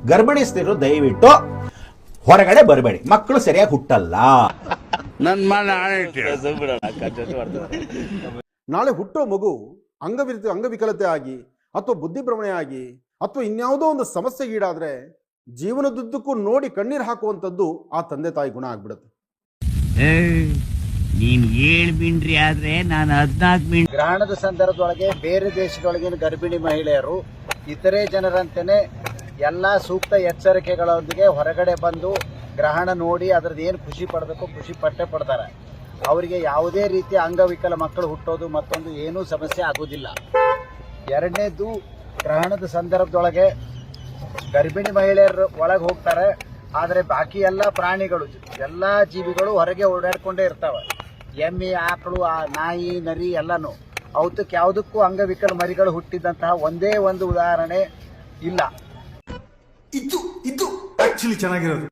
ಗರ್ಭಿಣಿ ಸ್ತ್ರೀಯರು ದಯವಿಟ್ಟು ಹೊರಗಡೆ ಬರಬೇಡಿ, ಮಕ್ಕಳು ಸರಿಯಾಗಿ ಹುಟ್ಟಲ್ಲ. ನಾಳೆ ಹುಟ್ಟೋ ಮಗು ಅಂಗವಿಕಲತೆ ಆಗಿ ಅಥವಾ ಬುದ್ಧಿಭ್ರಮಣೆ ಆಗಿ ಅಥವಾ ಇನ್ಯಾವುದೋ ಒಂದು ಸಮಸ್ಯೆಗೀಡಾದ್ರೆ ಜೀವನದುದ್ದಕ್ಕೂ ನೋಡಿ ಕಣ್ಣೀರು ಹಾಕುವಂಥದ್ದು ಆ ತಂದೆ ತಾಯಿ ಗುಣ ಆಗ್ಬಿಡುತ್ತೆ. ನೀನ್ 7 ಮಿಂಡ್ರಿ ಆದ್ರೆ ನಾನು 14 ಮಿಂಡ್ರಿ. ಗ್ರಹಣದ ಸಂದರ್ಭದೊಳಗೆ ಬೇರೆ ದೇಶದೊಳಗಿನ ಗರ್ಭಿಣಿ ಮಹಿಳೆಯರು ಇತರೆ ಜನರಂತೆಯೇ ಎಲ್ಲ ಸೂಕ್ತ ಎಚ್ಚರಿಕೆಗಳೊಂದಿಗೆ ಹೊರಗಡೆ ಬಂದು ಗ್ರಹಣ ನೋಡಿ ಅದ್ರದ್ದು ಏನು ಖುಷಿ ಪಡಬೇಕು ಖುಷಿ ಪಡ್ತಾರೆ. ಅವರಿಗೆ ಯಾವುದೇ ರೀತಿಯ ಅಂಗವಿಕಲ ಮಕ್ಕಳು ಹುಟ್ಟೋದು ಮತ್ತೊಂದು ಏನೂ ಸಮಸ್ಯೆ ಆಗೋದಿಲ್ಲ. ಎರಡನೇದು, ಗ್ರಹಣದ ಸಂದರ್ಭದೊಳಗೆ ಗರ್ಭಿಣಿ ಮಹಿಳೆಯರು ಒಳಗೆ ಹೋಗ್ತಾರೆ, ಆದರೆ ಬಾಕಿ ಎಲ್ಲ ಪ್ರಾಣಿಗಳು ಎಲ್ಲ ಜೀವಿಗಳು ಹೊರಗೆ ಓಡಾಡ್ಕೊಂಡೇ ಇರ್ತವೆ. ಎಮ್ಮೆ, ಆಕಳು, ನಾಯಿ, ನರಿ ಎಲ್ಲನೂ. ಅವತ್ತಕ್ಕೆ ಯಾವುದಕ್ಕೂ ಅಂಗವಿಕಲ ಮರಿಗಳು ಹುಟ್ಟಿದಂತಹ ಒಂದೇ ಒಂದು ಉದಾಹರಣೆ ಇಲ್ಲ. ಇದು ಆಕ್ಚುಲಿ ಚೆನ್ನಾಗಿರೋದು.